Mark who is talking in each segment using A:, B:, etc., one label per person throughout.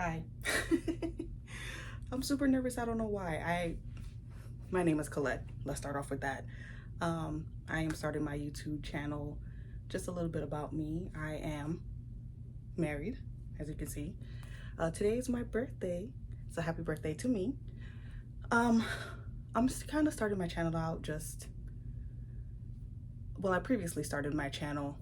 A: Hi. I'm super nervous. I don't know why. My name is Colette. Let's start off with that. I am starting my YouTube channel. Just a little bit about me. I am married, as you can see. Today is my birthday, so happy birthday to me. I'm kind of starting my channel out I previously started my channel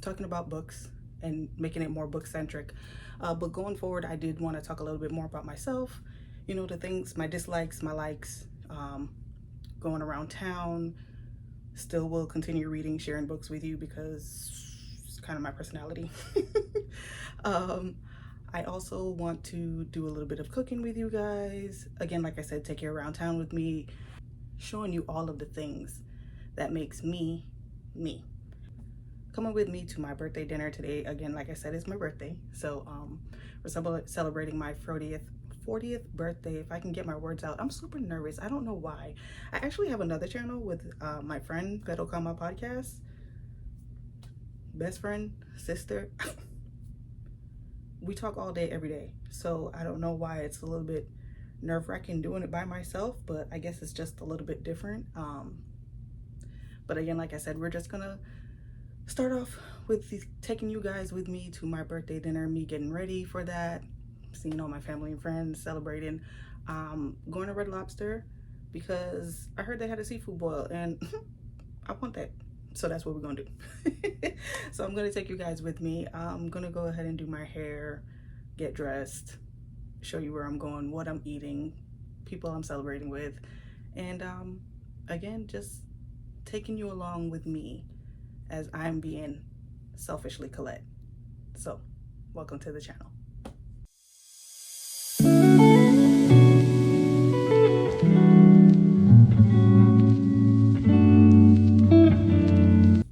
A: talking about books and making it more book centric. But going forward, I did want to talk a little bit more about myself, you know, the things, my dislikes, my likes, going around town. Still will continue reading, sharing books with you because it's kind of my personality. I also want to do a little bit of cooking with you guys. Again, like I said, take you around town with me, showing you all of the things that makes me, me. Coming with me to my birthday dinner today. Again, like I said, it's my birthday. So we're celebrating my 40th birthday. If I can get my words out. I'm super nervous. I don't know why. I actually have another channel with my friend that'll come on my podcast. Best friend, sister. We talk all day, every day. So I don't know why it's a little bit nerve-wracking doing it by myself, but I guess it's just a little bit different. But again, like I said, we're just gonna start off with taking you guys with me to my birthday dinner, me getting ready for that, seeing all my family and friends, celebrating, going to Red Lobster because I heard they had a seafood boil and I want that. So that's what we're gonna do. So I'm gonna take you guys with me. I'm gonna go ahead and do my hair, get dressed, show you where I'm going, what I'm eating, people I'm celebrating with, and again, just taking you along with me as I'm being selfishly Colette. So, welcome to the channel.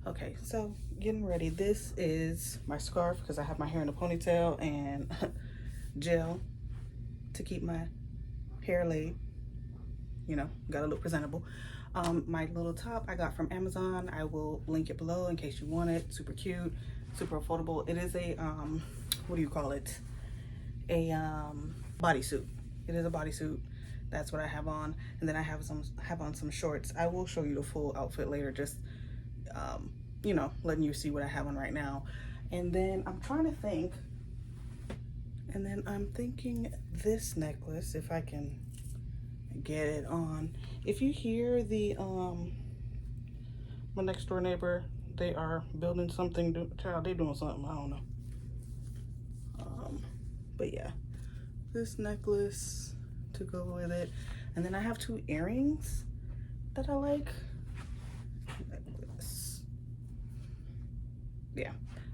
A: Okay, so getting ready. This is my scarf because I have my hair in a ponytail and gel to keep my hair laid. You know, gotta look presentable. My little top I got from Amazon. I will link it below in case you want it. Super cute, super affordable. It is a what do you call it? A bodysuit. It is a bodysuit. That's what I have on, and then I have on some shorts. I will show you the full outfit later. Just you know, letting you see what I have on right now. And then I'm trying to think. And then I'm thinking this necklace, if I can get it on. If you hear the my next door neighbor, they are building something. Child, they doing something. I don't know. But yeah, this necklace to go with it, and then I have two earrings that I like. Yeah,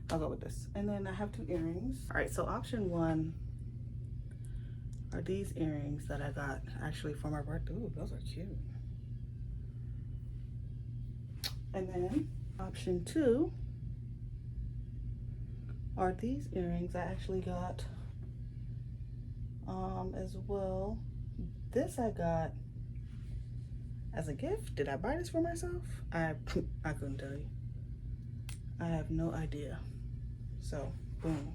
A: I'll go with this. And then I have two earrings. All right, so option one are these earrings that I got actually for my birthday. Ooh, those are cute. And then option two are these earrings I actually got as well. This I got as a gift. Did I buy this for myself? I couldn't tell you. I have no idea. So boom,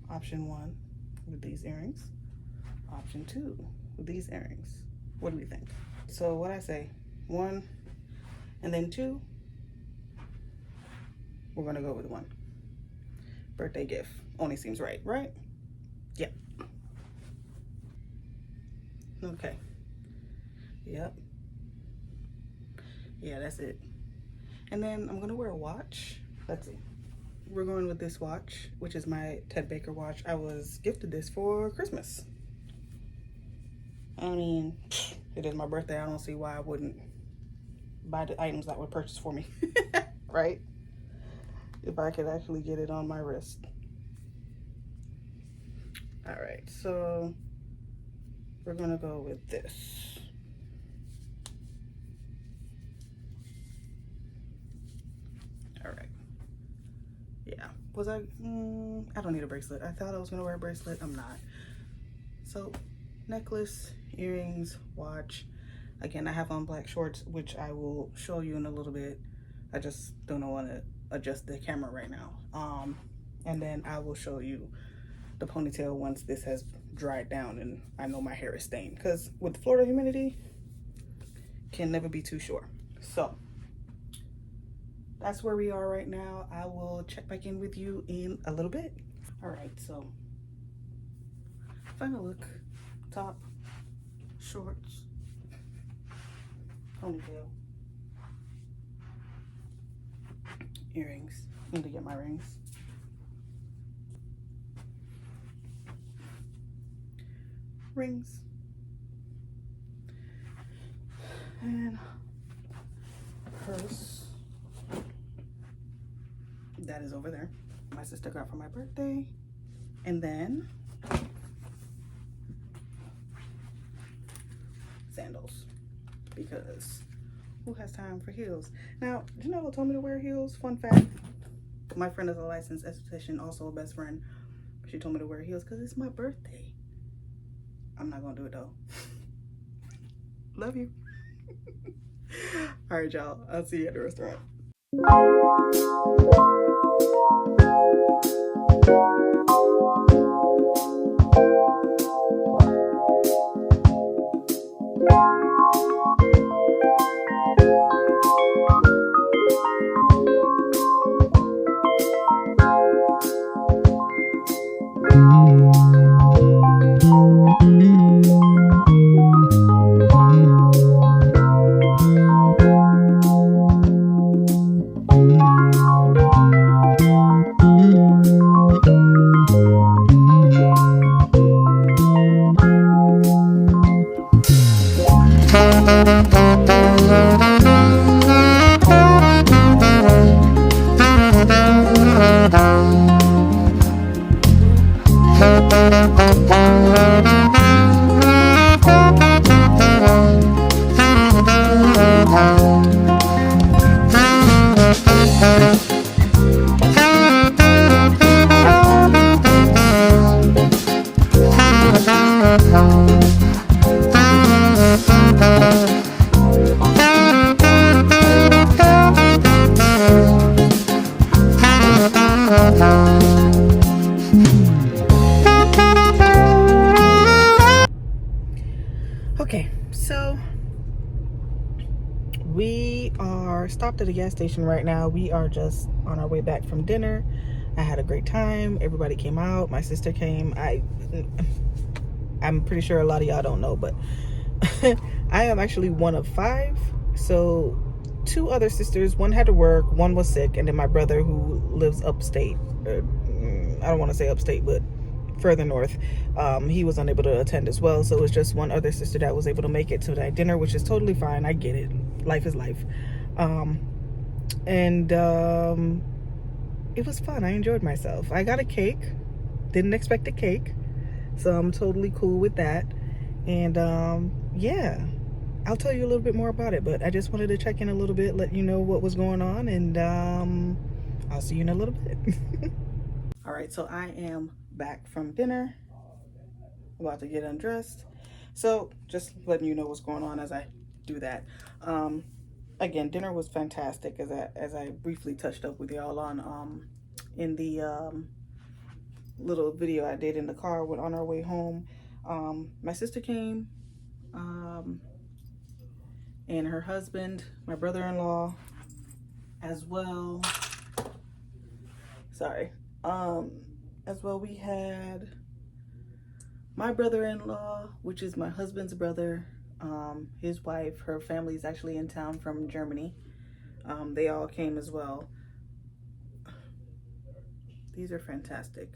A: option one with these earrings, option two with these earrings. What do we think? So what I say, one and then two, we're gonna go with one. Birthday gift only seems right, right? Yeah. Okay. Yep. Yeah, that's it. And then I'm gonna wear a watch. Let's see. We're going with this watch, which is my Ted Baker watch. I was gifted this for Christmas. I mean, it is my birthday. I don't see why I wouldn't buy the items that were purchased for me, right? If I could actually get it on my wrist. All right, so we're gonna go with this. All right. Yeah, was I don't need a bracelet. I thought I was gonna wear a bracelet. I'm not. So necklace, earrings, watch. Again, I have on black shorts, which I will show you in a little bit. I just don't want to adjust the camera right now. And then I will show you the ponytail once this has dried down and I know my hair is stained, because with Florida humidity, can never be too sure. So that's where we are right now. I will check back in with you in a little bit. All right, so final look: top, shorts, ponytail, earrings. Need to get my rings. Rings. And purse. That is over there. My sister got for my birthday. And then sandals, because who has time for heels? Now, Janella told me to wear heels. Fun fact, my friend is a licensed esthetician, also a best friend. She told me to wear heels because it's my birthday. I'm not gonna do it though. Love you. All right, y'all. I'll see you at the restaurant. Okay, so we are stopped at a gas station right now. We are just on our way back from dinner. I had a great time. Everybody came out. My sister came. I'm pretty sure a lot of y'all don't know, but I am actually one of 5. So 2 other sisters, one had to work, one was sick, and then my brother, who lives upstate, I don't want to say upstate, but further north, he was unable to attend as well. So it was just one other sister that was able to make it to that dinner, which is totally fine. I get it. Life is life. It was fun. I enjoyed myself. I got a cake. Didn't expect a cake, so I'm totally cool with that. And yeah, I'll tell you a little bit more about it, but I just wanted to check in a little bit, let you know what was going on, and I'll see you in a little bit. All right, so I am back from dinner, about to get undressed. So just letting you know what's going on as I do that. Again, dinner was fantastic, as I briefly touched up with y'all on in the little video I did in the car on our way home. My sister came, and her husband, my brother-in-law, as well. Sorry. As well, we had my brother-in-law, which is my husband's brother, his wife, her family is actually in town from Germany. They all came as well. These are fantastic.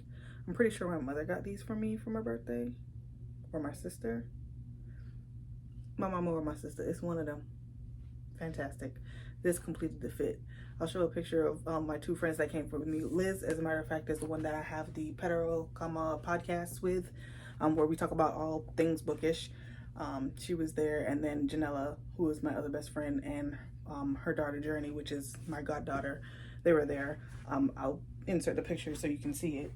A: I'm pretty sure my mother got these for me for my birthday, or my sister. My mama or my sister, it's one of them. Fantastic. This completed the fit. I'll show a picture of my 2 friends that came from me. Liz, as a matter of fact, is the one that I have the Petero, podcast with, where we talk about all things bookish. She was there, and then Janella, who is my other best friend, and her daughter Journey, which is my goddaughter, they were there. I'll insert the picture so you can see it.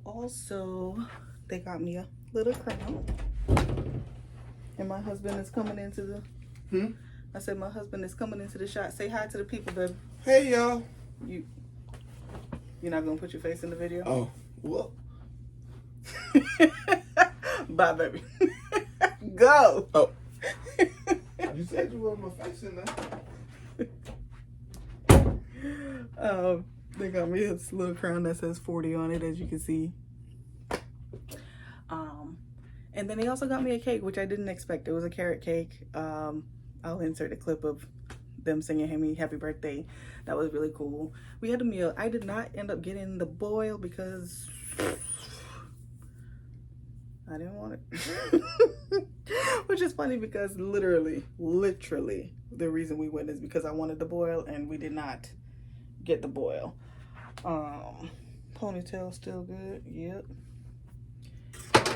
A: Also, they got me a little crown, and my husband is coming into the. I said my husband is coming into the shot. Say hi to the people, baby.
B: Hey, y'all.
A: You're not gonna put your face in the video?
B: Oh, well,
A: Bye, baby. Go.
B: Oh. You said you want my face in there.
A: They got me this little crown that says 40 on it, as you can see. And then they also got me a cake, which I didn't expect. It was a carrot cake. I'll insert a clip of them singing me happy birthday. That was really cool. We had a meal. I did not end up getting the boil because I didn't want it. Which is funny because literally the reason we went is because I wanted the boil and we did not get the boil. Ponytail still good. Yep.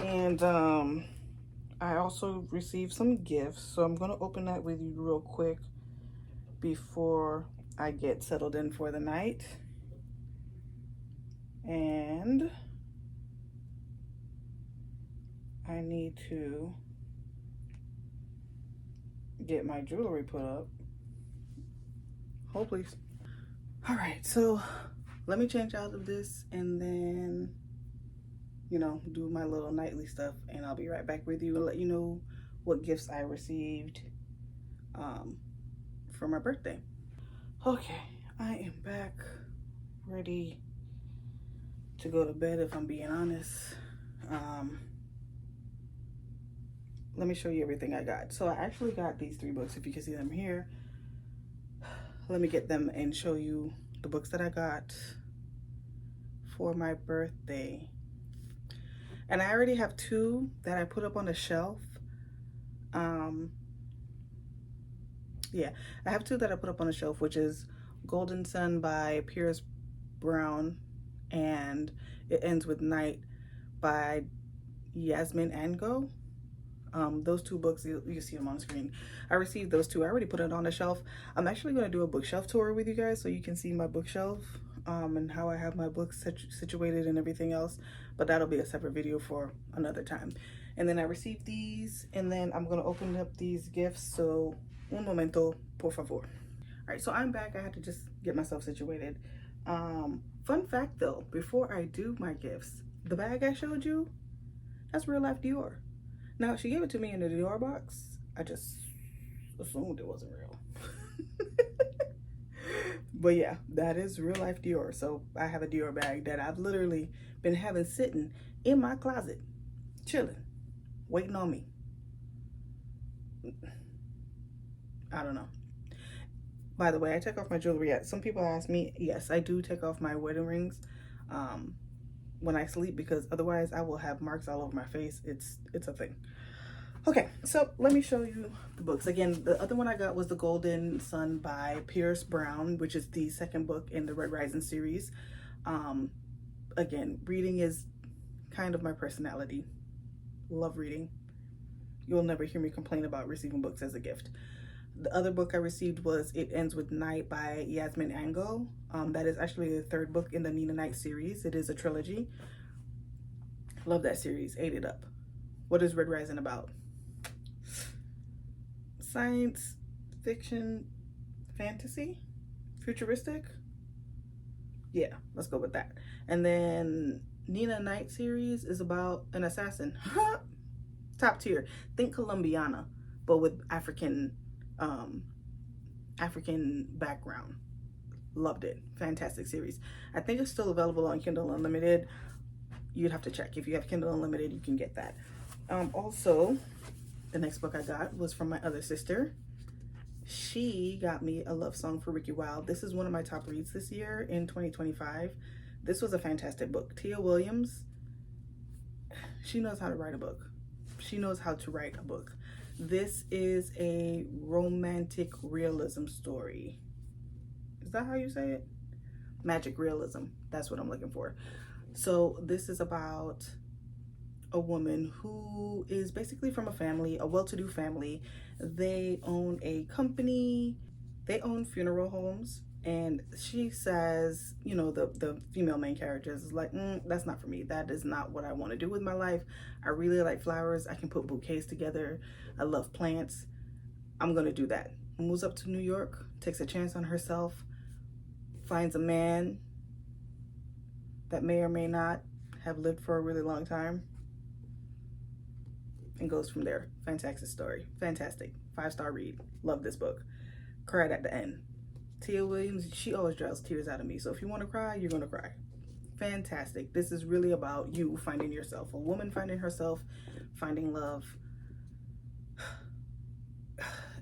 A: And I also received some gifts, so I'm gonna open that with you real quick before I get settled in for the night. And I need to get my jewelry put up. Hold please. All right, so let me change out of this and then, you know, do my little nightly stuff, and I'll be right back with you and let you know what gifts I received for my birthday. Okay, I am back, ready to go to bed if I'm being honest. Let me show you everything I got. So I actually got these 3 books, if you can see them here. Let me get them and show you the books that I got for my birthday. And I already have 2 that I put up on the shelf. Yeah, I have 2 that I put up on the shelf, which is Golden Sun by Pierce Brown and It Ends with Night by Yasmin Ango. Those 2 books, you see them on the screen. I received those 2. I already put it on the shelf. I'm actually going to do a bookshelf tour with you guys so you can see my bookshelf and how I have my books situated and everything else. But that'll be a separate video for another time. And then I received these, and then I'm going to open up these gifts. So, un momento, por favor. All right, so I'm back. I had to just get myself situated. Fun fact though, before I do my gifts, the bag I showed you, that's real life Dior. Now, she gave it to me in the Dior box. I just assumed it wasn't real. But yeah, that is real life Dior. So I have a Dior bag that I've literally been having sitting in my closet, chilling, waiting on me. I don't know. By the way, I take off my jewelry. Some people ask me, yes, I do take off my wedding rings when I sleep, because otherwise I will have marks all over my face. It's a thing. Okay, so let me show you the books. Again, the other one I got was The Golden Sun by Pierce Brown, which is the 2nd book in the Red Rising series. Again, reading is kind of my personality. Love reading. You'll never hear me complain about receiving books as a gift. The other book I received was It Ends with Night by Yasmin Ango. That is actually the 3rd book in the Nina Knight series. It is a trilogy. Love that series. Ate it up. What is Red Rising about? Science fiction, fantasy, futuristic. Yeah, let's go with that. And then Nina Knight series is about an assassin. Top tier. Think Colombiana, but with African background. Loved it. Fantastic series. I think it's still available on Kindle Unlimited. You'd have to check. If you have Kindle Unlimited, you can get that. Also, the next book I got was from my other sister. She got me A Love Song for Ricky Wilde. This is one of my top reads this year in 2025. This was a fantastic book. Tia Williams, she knows how to write a book. She knows how to write a book. This is a romantic realism story. Is that how you say it? Magic realism. That's what I'm looking for. So this is about a woman who is basically from a family, a well-to-do family. They own a company. They own funeral homes. And she says, you know, the female main character is like, that's not for me. That is not what I want to do with my life. I really like flowers. I can put bouquets together. I love plants. I'm going to do that. Moves up to New York, takes a chance on herself, finds a man that may or may not have lived for a really long time. and goes from there. Fantastic story. Fantastic. 5-star read. Love this book. Cried at the end. Tia Williams, she always draws tears out of me. So if you want to cry, you're going to cry. Fantastic. This is really about you finding yourself. A woman finding herself, finding love.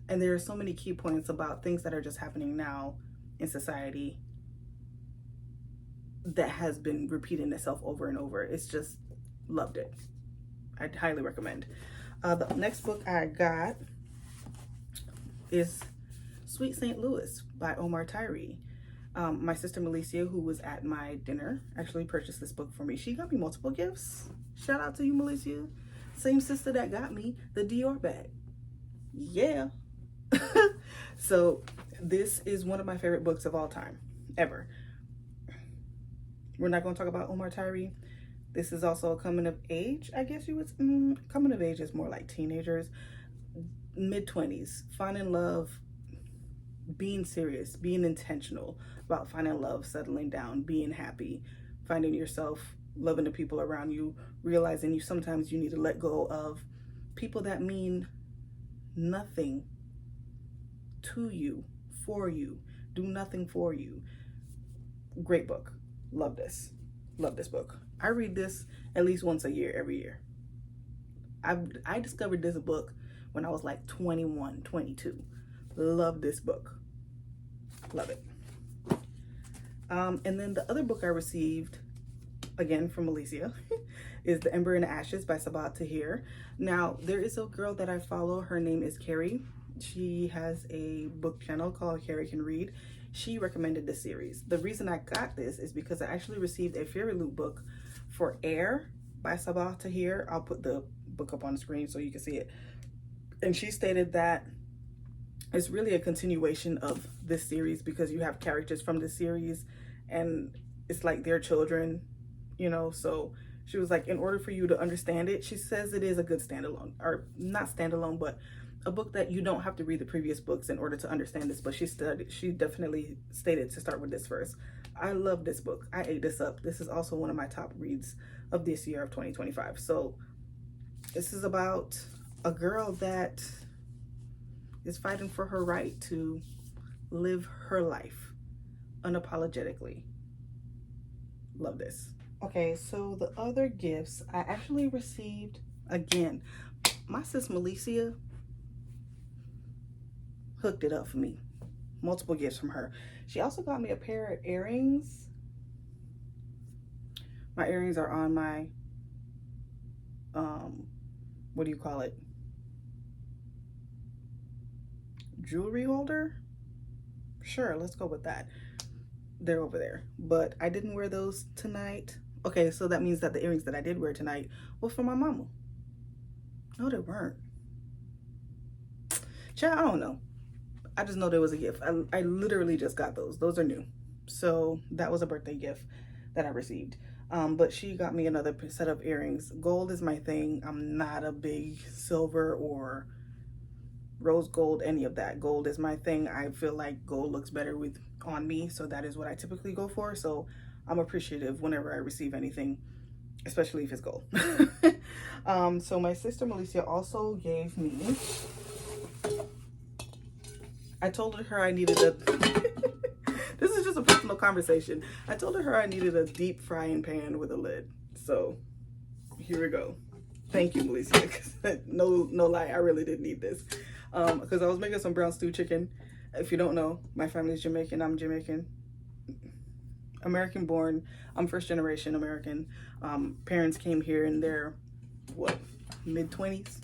A: And there are so many key points about things that are just happening now in society that has been repeating itself over and over. It's just, loved it. I'd highly recommend. The next book I got is Sweet St. Louis by Omar Tyree. My sister Malicia, who was at my dinner, actually purchased this book for me. She got me multiple gifts. Shout out to you, Malicia. Same sister that got me the Dior bag. Yeah. So this is one of my favorite books of all time, ever. We're not going to talk about Omar Tyree. This is also a coming of age, I guess you would. Coming of age is more like teenagers, mid-20s, finding love, being serious, being intentional about finding love, settling down, being happy, finding yourself, loving the people around you, realizing sometimes you need to let go of people that mean nothing to you, for you, do nothing for you. Great book. Love this. Love this book. I read this at least once a year, every year. I discovered this book when I was like 21, 22. Love this book. Love it. And then the other book I received, again from Alicia, is The Ember and the Ashes by Sabaa Tahir. Now, there is a girl that I follow. Her name is Carrie. She has a book channel called Carrie Can Read. She recommended this series. The reason I got this is because I actually received a Fairy Loot book for Air by Sabaa Tahir. I'll put the book up on the screen so you can see it. And she stated that it's really a continuation of this series because you have characters from this series and it's like their children, you know. So she was like, in order for you to understand it, she says it is a good standalone, or not standalone, but a book that you don't have to read the previous books in order to understand this. But she definitely stated to start with this first. I love this book. I ate this up. This is also one of my top reads of this year of 2025. So this is about a girl that is fighting for her right to live her life unapologetically. Love this. Okay, so the other gifts I actually received, again, my sis Malicia hooked it up for me. Multiple gifts from her. She also got me a pair of earrings. My earrings are on my, what do you call it? Jewelry holder? Sure, let's go with that. They're over there. But I didn't wear those tonight. Okay, so that means that the earrings that I did wear tonight were for my mama. No, they weren't. Child, I don't know. I just know there was a gift. I literally just got those. Those are new. So that was a birthday gift that I received. But she got me another set of earrings. Gold is my thing. I'm not a big silver or rose gold, any of that. Gold is my thing. I feel like gold looks better on me. So that is what I typically go for. So I'm appreciative whenever I receive anything, especially if it's gold. So my sister Malicia also gave me, I told her I needed a, this is just a personal conversation. I told her I needed a deep frying pan with a lid. So here we go. Thank you, Malicia. No lie, I really did need this. Because I was making some brown stew chicken. If you don't know, my family's Jamaican. I'm Jamaican. American born. I'm first generation American. Parents came here in their, mid-20s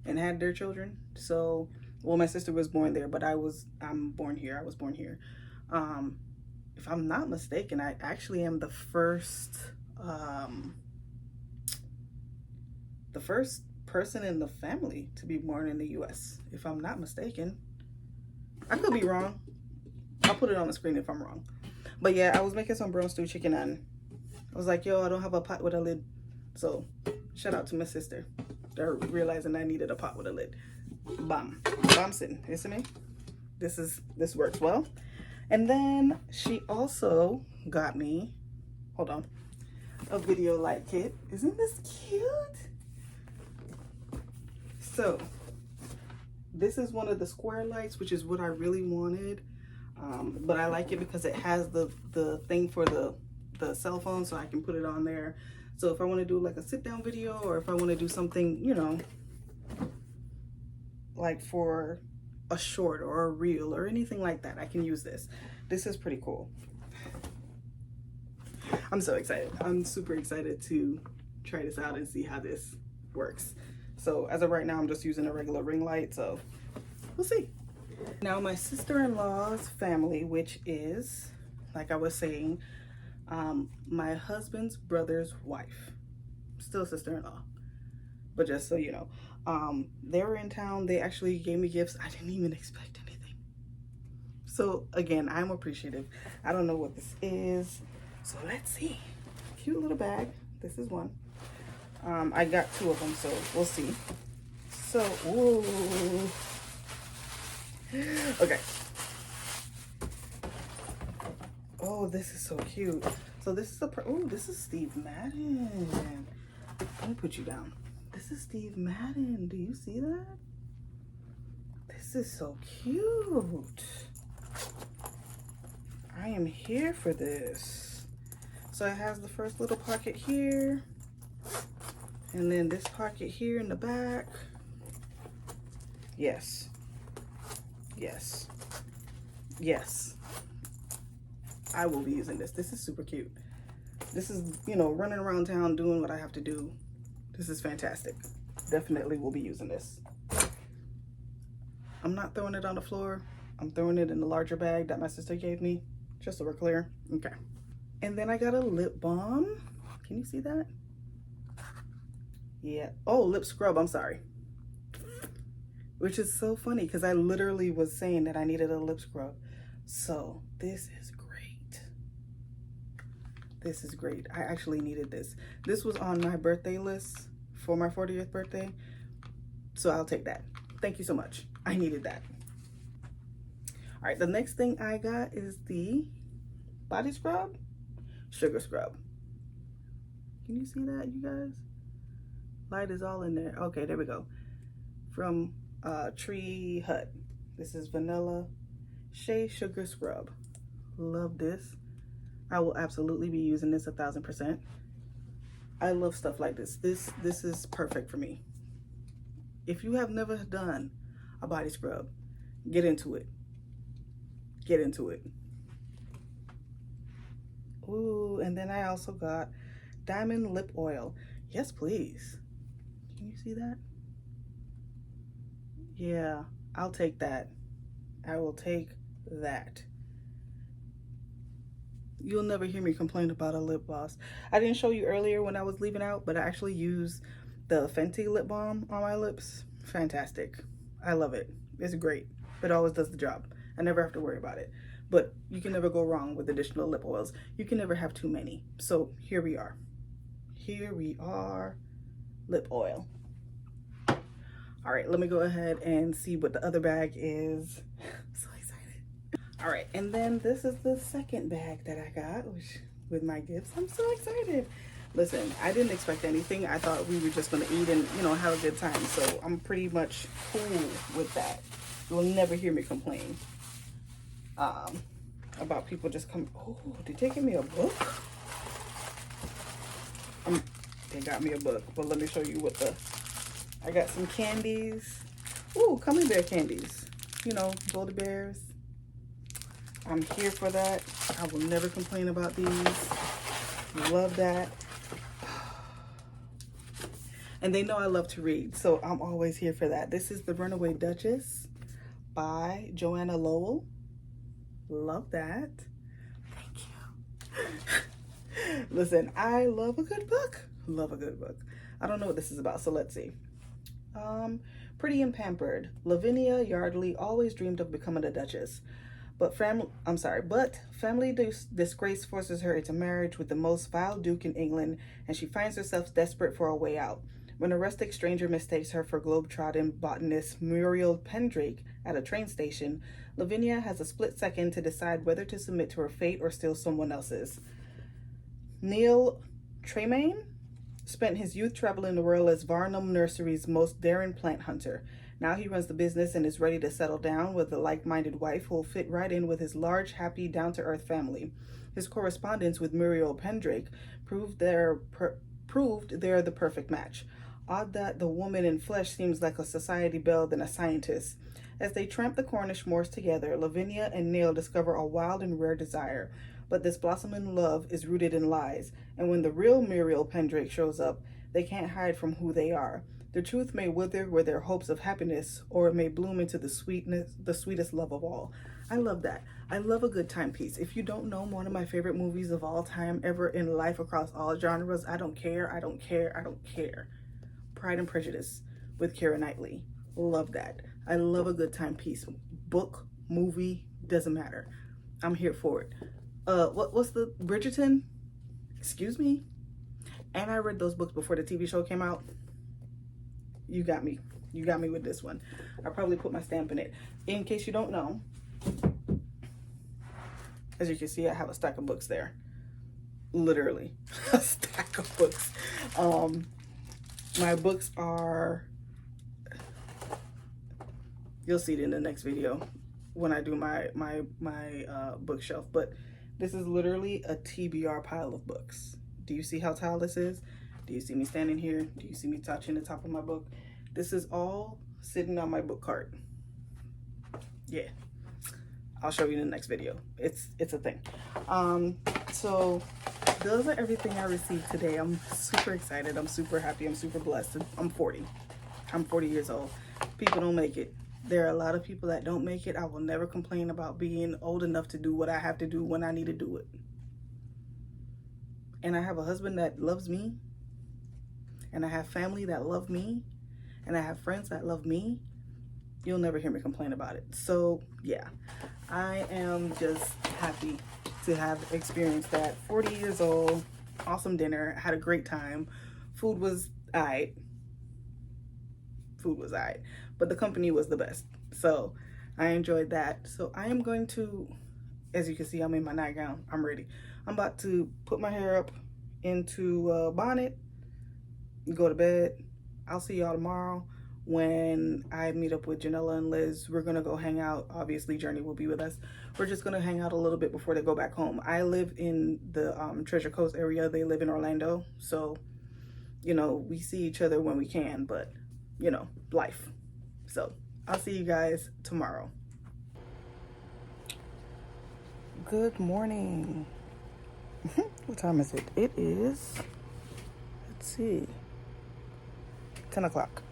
A: and had their children. So, well, my sister was born there, but I'm born here. I was born here. If I'm not mistaken, I actually am the first person in the family to be born in the US, if I'm not mistaken. I could be wrong. I'll put it on the screen if I'm wrong. But yeah, I was making some brown stew chicken and I was like, yo, I don't have a pot with a lid. So shout out to my sister. They're realizing I needed a pot with a lid. Bam. Bamsin. Listen me. This works well. And then she also got me, hold on, a video light kit. Isn't this cute? So this is one of the square lights, which is what I really wanted. But I like it because it has the thing for the cell phone, so I can put it on there. So if I want to do like a sit down video, or if I want to do something, you know, like for a short or a reel or anything like that, I can use this. This is pretty cool. I'm so excited. I'm super excited to try this out and see how this works. So as of right now, I'm just using a regular ring light, so we'll see. Now my sister-in-law's family, which is, like I was saying, my husband's brother's wife, still sister-in-law, but just so you know, they were in town. They actually gave me gifts. I didn't even expect anything. So again, I'm appreciative. I don't know what this is, so let's see. Cute little bag. This is one. I got 2 of them, so we'll see. So, ooh. Okay. Oh, this is so cute. So this is this is Steve Madden. Let me put you down. This is Steve Madden. Do you see that? This is so cute. I am here for this. So it has the first little pocket here, and then this pocket here in the back. Yes. Yes. Yes. I will be using this. This is super cute. This is, you know, running around town doing what I have to do. This is fantastic. Definitely will be using this. I'm not throwing it on the floor. I'm throwing it in the larger bag that my sister gave me, just so we're clear. Okay. And then I got a lip balm. Can you see that? Yeah. Oh, lip scrub. I'm sorry. Which is so funny because I literally was saying that I needed a lip scrub. So this is great. This is great. I actually needed this. This was on my birthday list for my 40th birthday. So I'll take that. Thank you so much. I needed that. All right, the next thing I got is the body scrub, sugar scrub. Can you see that, you guys? Light is all in there. Okay, there we go. From Tree Hut. This is vanilla shea sugar scrub. Love this. I will absolutely be using this 1000%. I love stuff like this. This is perfect for me. If you have never done a body scrub, get into it. Get into it. Ooh, and then I also got diamond lip oil. Yes, please. Can you see that? Yeah, I'll take that. I will take that. You'll never hear me complain about a lip gloss. I didn't show you earlier when I was leaving out, but I actually use the Fenty lip balm on my lips. Fantastic. I love it. It's great. It always does the job. I never have to worry about it. But you can never go wrong with additional lip oils. You can never have too many. So here we are. Here we are. Lip oil. All right, let me go ahead and see what the other bag is. I'm so excited. All right, and then this is the second bag that I got, which with my gifts. I'm so excited. Listen, I didn't expect anything. I thought we were just gonna eat and, you know, have a good time. So I'm pretty much cool with that. You'll never hear me complain about people just come. Oh, did they give me a book? They got me a book, but let me show you what I got some candies. Ooh, gummy bear candies. You know, Golden Bears. I'm here for that. I will never complain about these. Love that. And they know I love to read, so I'm always here for that. This is The Runaway Duchess by Joanna Lowell. Love that. Thank you. Listen, I love a good book. Love a good book. I don't know what this is about, so let's see. Pretty and pampered, Lavinia Yardley always dreamed of becoming a duchess, but family disgrace forces her into marriage with the most vile duke in England, and she finds herself desperate for a way out. When a rustic stranger mistakes her for globe-trotting botanist Muriel Pendrake at a train station, Lavinia has a split second to decide whether to submit to her fate or steal someone else's. Neil Tremaine, spent his youth traveling the world as Varnum Nursery's most daring plant hunter. Now he runs the business and is ready to settle down with a like-minded wife who will fit right in with his large, happy, down-to-earth family. His correspondence with Muriel Pendrake proved they're the perfect match. Odd that the woman in flesh seems like a society belle than a scientist. As they tramp the Cornish moors together, Lavinia and Neil discover a wild and rare desire. But this blossoming love is rooted in lies, and when the real Muriel Pendrake shows up, they can't hide from who they are. The truth may wither with their hopes of happiness, or it may bloom into the sweetest love of all. I love that. I love a good timepiece. If you don't know one of my favorite movies of all time, ever in life, across all genres, I don't care. Pride and Prejudice with Keira Knightley. Love that. I love a good timepiece. Book, movie, doesn't matter. I'm here for it. What's the Bridgerton? Excuse me? And I read those books before the TV show came out. You got me. You got me with this one. I probably put my stamp in it. In case you don't know, as you can see, I have a stack of books there. Literally, a stack of books. My books are, you'll see it in the next video when I do my bookshelf, but this is literally a TBR pile of books. Do you see how tall this is? Do you see me standing here? Do you see me touching the top of my book? This is all sitting on my book cart. Yeah, I'll show you in the next video. It's a thing. So those are everything I received today. I'm super excited. I'm super happy. I'm super blessed. I'm 40. I'm 40 years old. People don't make it. There are a lot of people that don't make it. I will never complain about being old enough to do what I have to do when I need to do it. And I have a husband that loves me. And I have family that love me. And I have friends that love me. You'll never hear me complain about it. So yeah, I am just happy to have experienced that. 40 years old, awesome dinner, had a great time. Food was alright. But the company was the best. So I enjoyed that. So I am going to, as you can see, I'm in my nightgown. I'm ready. I'm about to put my hair up into a bonnet, go to bed. I'll see y'all tomorrow when I meet up with Janella and Liz. We're gonna go hang out. Obviously Journey will be with us. We're just gonna hang out a little bit before they go back home. I live in the Treasure Coast area. They live in Orlando, so you know, we see each other when we can, but you know, life. So I'll see you guys tomorrow. Good morning. What time is it? It is, let's see, 10 o'clock.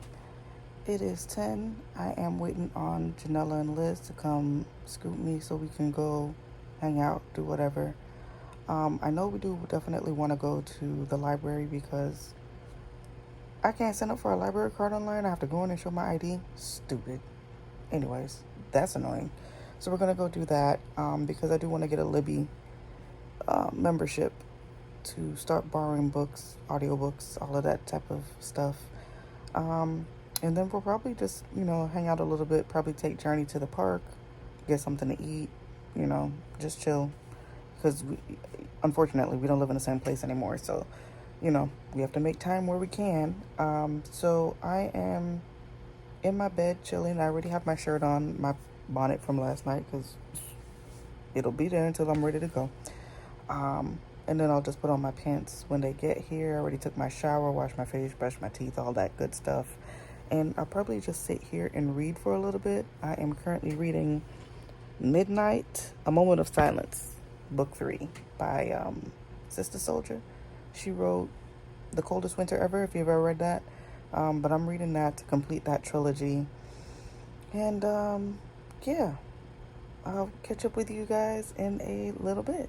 A: It is 10. I am waiting on Janella and Liz to come scoop me so we can go hang out, do whatever. I know we do definitely want to go to the library because I can't sign up for a library card online. I have to go in and show my ID. Stupid. Anyways, that's annoying. So we're going to go do that because I do want to get a Libby membership to start borrowing books, audiobooks, all of that type of stuff. And then we'll probably just, you know, hang out a little bit, probably take Journey to the park, get something to eat, you know, just chill. Because unfortunately, we don't live in the same place anymore. So, you know, we have to make time where we can. So I am in my bed chilling. I already have my shirt on, my bonnet from last night, because it'll be there until I'm ready to go. And then I'll just put on my pants when they get here. I already took my shower, washed my face, brushed my teeth, all that good stuff. And I'll probably just sit here and read for a little bit. I am currently reading Midnight, A Moment of Silence, Book 3 by Sister Soldier. She wrote The Coldest Winter Ever, if you've ever read that. But I'm reading that to complete that trilogy. And yeah, I'll catch up with you guys in a little bit.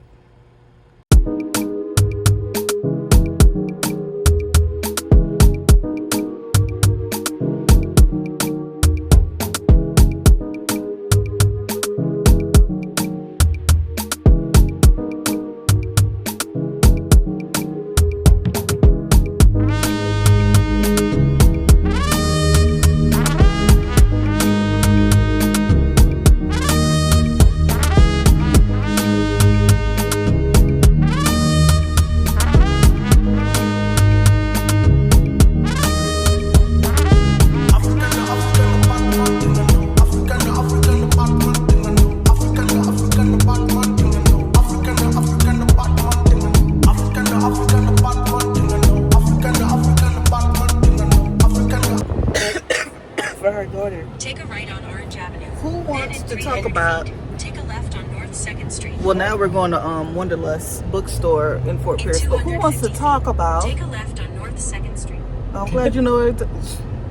A: order.
C: Take a right on Orange Avenue.
A: Who wants to talk
C: 300
A: about?
C: feet, take a left on North 2nd Street.
A: Well, now we're going to Wanderlust bookstore in Fort Pierce. But who wants to talk about?
C: Take a left on North 2nd Street.
A: I'm glad you know it.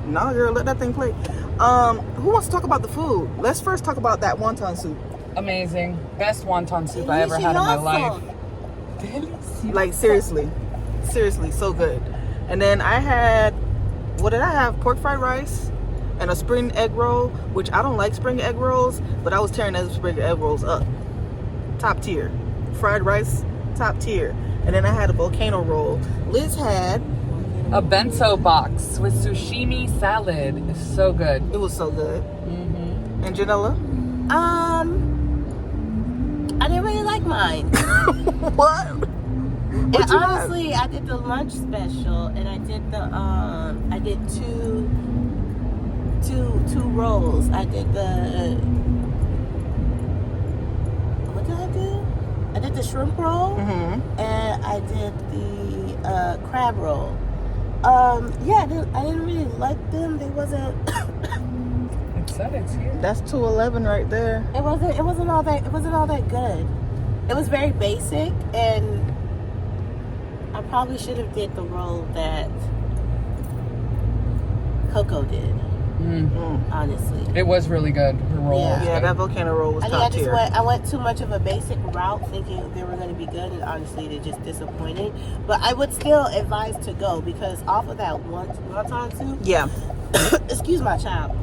A: No, girl, let that thing play. Who wants to talk about the food? Let's first talk about that wonton soup.
D: Amazing. Best wonton soup I ever had in my life.
A: Like, seriously, so good. And then I had, what did I have? Pork fried rice and a spring egg roll, which I don't like spring egg rolls, but I was tearing those spring egg rolls up. Top tier. Fried rice, top tier. And then I had a volcano roll. Liz had
D: a bento box with sushimi salad. It's so good.
A: It was so good.
D: Mm-hmm.
A: And Janella?
E: I didn't really like mine.
A: What?
E: And honestly, I did the lunch special, and I did the I did two rolls. I did the what did I do? I did the shrimp roll, and I did the crab roll. Yeah, I didn't really like them. They wasn't.
D: It said it's here.
A: That's 211 right there.
E: It wasn't all that good. It was very basic, and I probably should have did the roll that Coco did. Honestly,
D: it was really good. The roll.
A: Yeah, that volcano roll was top tier.
E: I went too much of a basic route, thinking they were going to be good, and honestly, they're just disappointing. But I would still advise to go, because off of that wonton soup.
A: Yeah.
E: Excuse my child.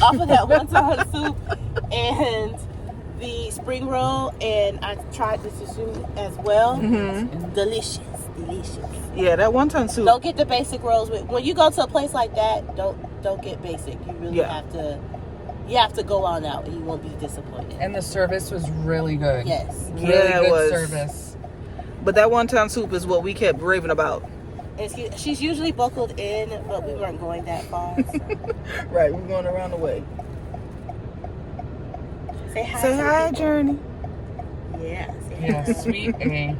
E: Off of that wonton soup and the spring roll, and I tried the sushi as well. Delicious.
A: Yeah, that wonton soup.
E: Don't get the basic rolls. When you go to a place like that, don't get basic. You really have to go on out, and you won't be disappointed.
D: And the service was really good.
E: Yes.
D: Really
A: it
D: good
A: was.
D: service.
A: But that wonton soup is what we kept raving about.
E: And she's usually buckled in, but we weren't going that far. So.
A: Right, we're going around the way.
E: Say hi.
A: Say hi, Journey.
E: Yeah.
D: Yeah, sweet A.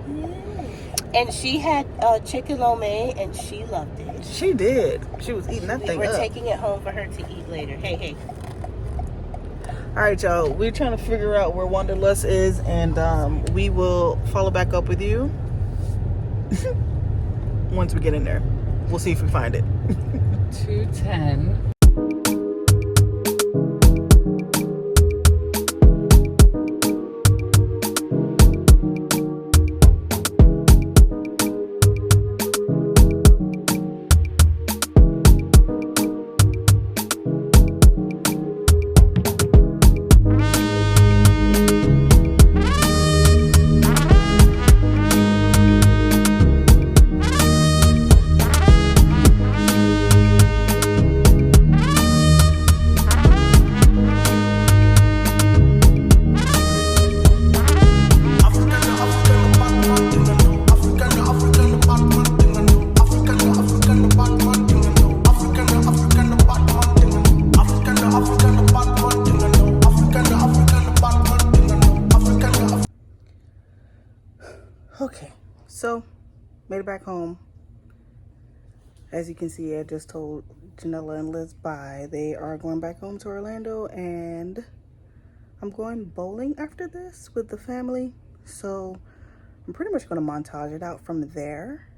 E: And she had chicken lo mein, and she loved it.
A: She did. She was eating that thing
E: We're
A: up.
E: taking it home for her to eat later. Hey.
A: All right, y'all. We're trying to figure out where Wanderlust is, and we will follow back up with you once we get in there. We'll see if we find it.
D: 210.
A: Okay, so made it back home. As you can see, I just told Janella and Liz bye. They are going back home to Orlando, and I'm going bowling after this with the family. So I'm pretty much going to montage it out from there.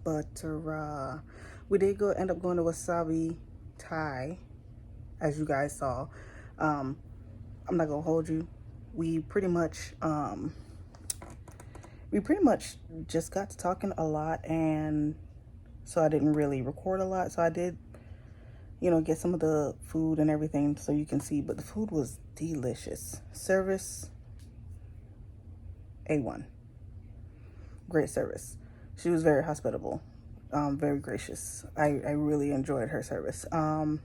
A: But we did end up going to Wasabi Thai, as you guys saw. I'm not gonna hold you. We pretty much just got to talking a lot, and so I didn't really record a lot. So I did, get some of the food and everything so you can see, but the food was delicious. Service, A1. Great service. She was very hospitable, very gracious. I really enjoyed her service. And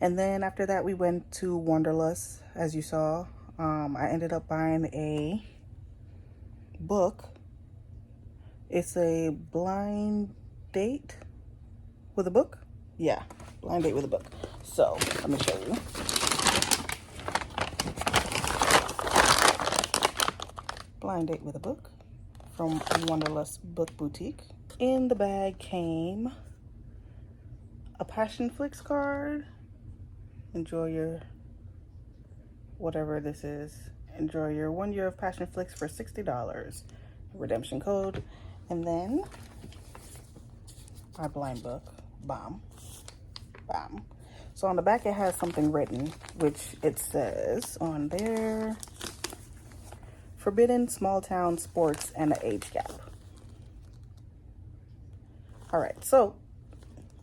A: then after that, we went to Wanderlust, as you saw. I ended up buying a book. It's a blind date with a book. Yeah, blind date with a book. So let me show you. Blind date with a book from Wanderlust Book Boutique. In the bag came a Passion Flix card, enjoy your whatever this is. Enjoy your 1 year of Passion Flicks for $60. Redemption code. And then our blind book. Bomb. Bomb. So on the back it has something written, which it says on there, forbidden small town sports and an age gap. All right, so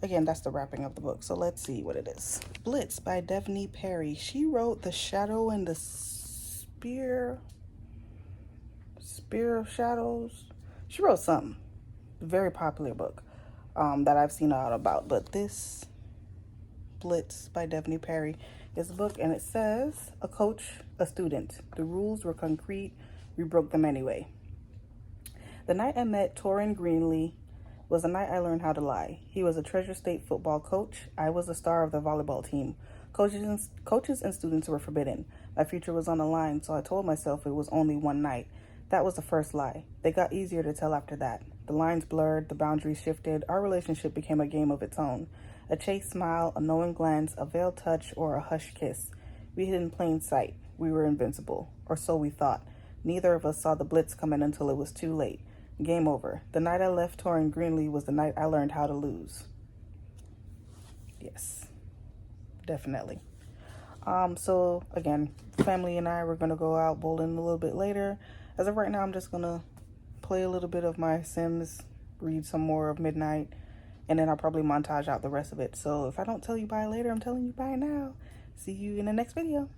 A: again, that's the wrapping of the book. So let's see what it is. Blitz by Devney Perry. She wrote The Shadow and the Spear of Shadows. She wrote something. Very popular book that I've seen out about. But this Blitz by Devney Perry is a book, and it says, a coach, a student. The rules were concrete. We broke them anyway. The night I met Torrin Greenlee was the night I learned how to lie. He was a Treasure State football coach. I was the star of the volleyball team. Coaches and students were forbidden. My future was on the line, so I told myself it was only one night. That was the first lie. They got easier to tell after that. The lines blurred, the boundaries shifted. Our relationship became a game of its own. A chaste smile, a knowing glance, a veiled touch, or a hushed kiss. We hid in plain sight. We were invincible. Or so we thought. Neither of us saw the blitz coming until it was too late. Game over. The night I left Torrin Greenlee was the night I learned how to lose. Yes. Definitely. So again, family and I were gonna go out bowling a little bit later. As of right now, I'm just gonna play a little bit of my Sims, read some more of Midnight, and then I'll probably montage out the rest of it. So if I don't tell you bye later, I'm telling you bye now. See you in the next video.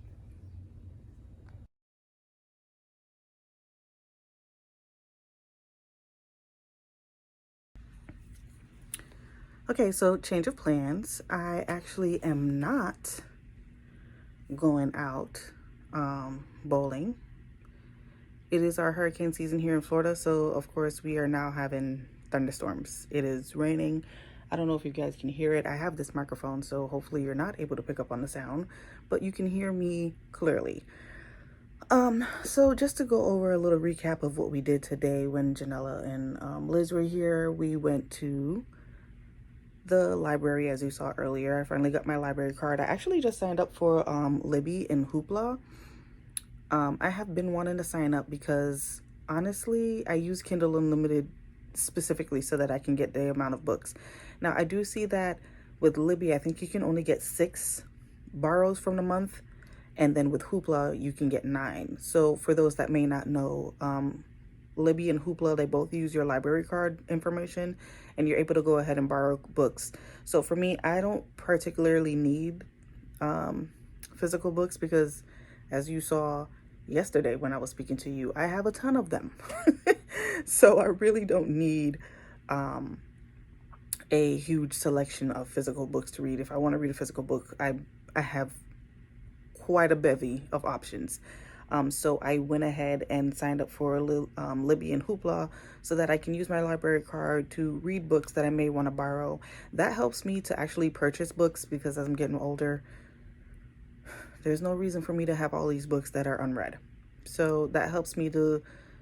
A: Okay, so change of plans. I actually am not going out bowling. It is our hurricane season here in Florida, so of course we are now having thunderstorms. It is raining. I don't know if you guys can hear it. I have this microphone, so hopefully you're not able to pick up on the sound, but you can hear me clearly. So just to go over a little recap of what we did today when Janella and Liz were here, we went to the library, as you saw earlier. I finally got my library card. I actually just signed up for Libby and Hoopla. I have been wanting to sign up because honestly, I use Kindle Unlimited specifically so that I can get the amount of books. Now, I do see that with Libby, I think you can only get 6 borrows from the month, and then with Hoopla, you can get 9. So for those that may not know, Libby and Hoopla, they both use your library card information, and you're able to go ahead and borrow books. So for me, I don't particularly need physical books because, as you saw yesterday when I was speaking to you, I have a ton of them. So I really don't need a huge selection of physical books to read. If I want to read a physical book, I have quite a bevy of options. So I went ahead and signed up for Libby and Hoopla so that I can use my library card to read books that I may want to borrow. That helps me to actually purchase books because as I'm getting older, there's no reason for me to have all these books that are unread. So that helps me to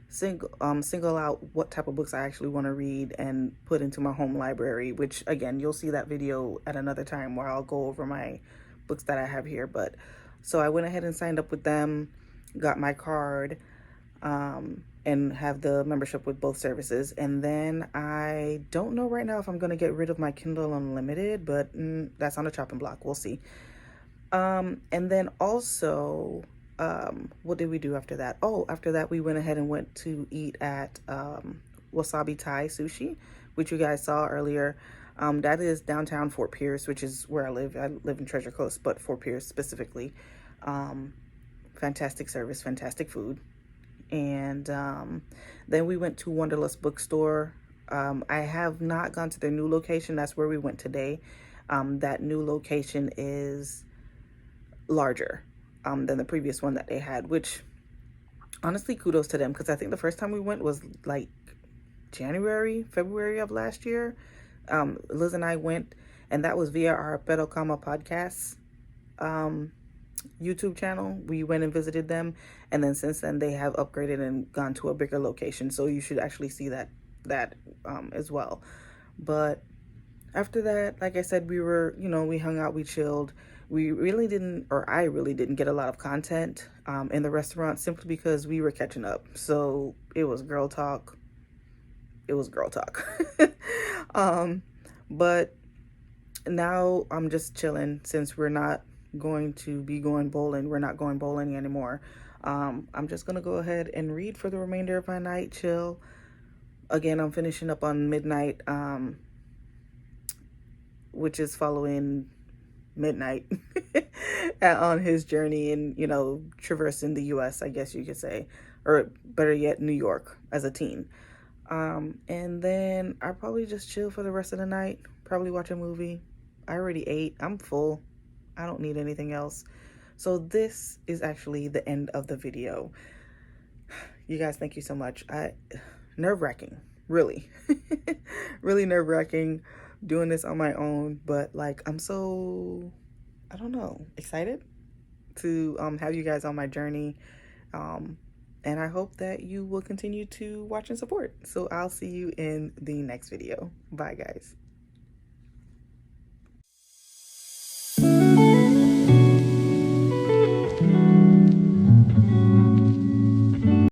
A: single out what type of books I actually want to read and put into my home library, which again, you'll see that video at another time where I'll go over my books that I have here. But so I went ahead and signed up with them, got my card, and have the membership with both services. And then I don't know right now if I'm going to get rid of my Kindle Unlimited, but that's on the chopping block. We'll see. And then also, what did we do after that? Oh, after that, we went ahead and went to eat at Wasabi Thai Sushi, which you guys saw earlier. That is downtown Fort Pierce, which is where I live. I live in Treasure Coast, but Fort Pierce specifically. Fantastic service, fantastic food. And then we went to Wanderlust bookstore. I have not gone to their new location. That's where we went today. That new location is larger than the previous one that they had, which honestly, kudos to them, because I think the first time we went was like February of last year. Liz and I went, and that was via our Pero Kama podcast YouTube channel. We went and visited them, and then since then they have upgraded and gone to a bigger location, so you should actually see that as well. But after that, like I said, we were, we hung out, we chilled. we really didn't, or I really didn't get a lot of content in the restaurant simply because we were catching up. So it was girl talk. It was girl talk. But now I'm just chilling since we're not going to be going bowling. We're not going bowling anymore. I'm just going to go ahead and read for the remainder of my night, chill. Again, I'm finishing up on midnight, which is following midnight on his journey and, you know, traversing the US, I guess you could say, or better yet, New York as a teen. And then I'll probably just chill for the rest of the night, probably watch a movie. I already ate. I'm full. I don't need anything else. So this is actually the end of the video. You guys, thank you so much. Nerve-wracking, really. Really nerve-wracking doing this on my own, but like I'm so, I don't know, excited to have you guys on my journey. And I hope that you will continue to watch and support. So I'll see you in the next video. Bye, guys.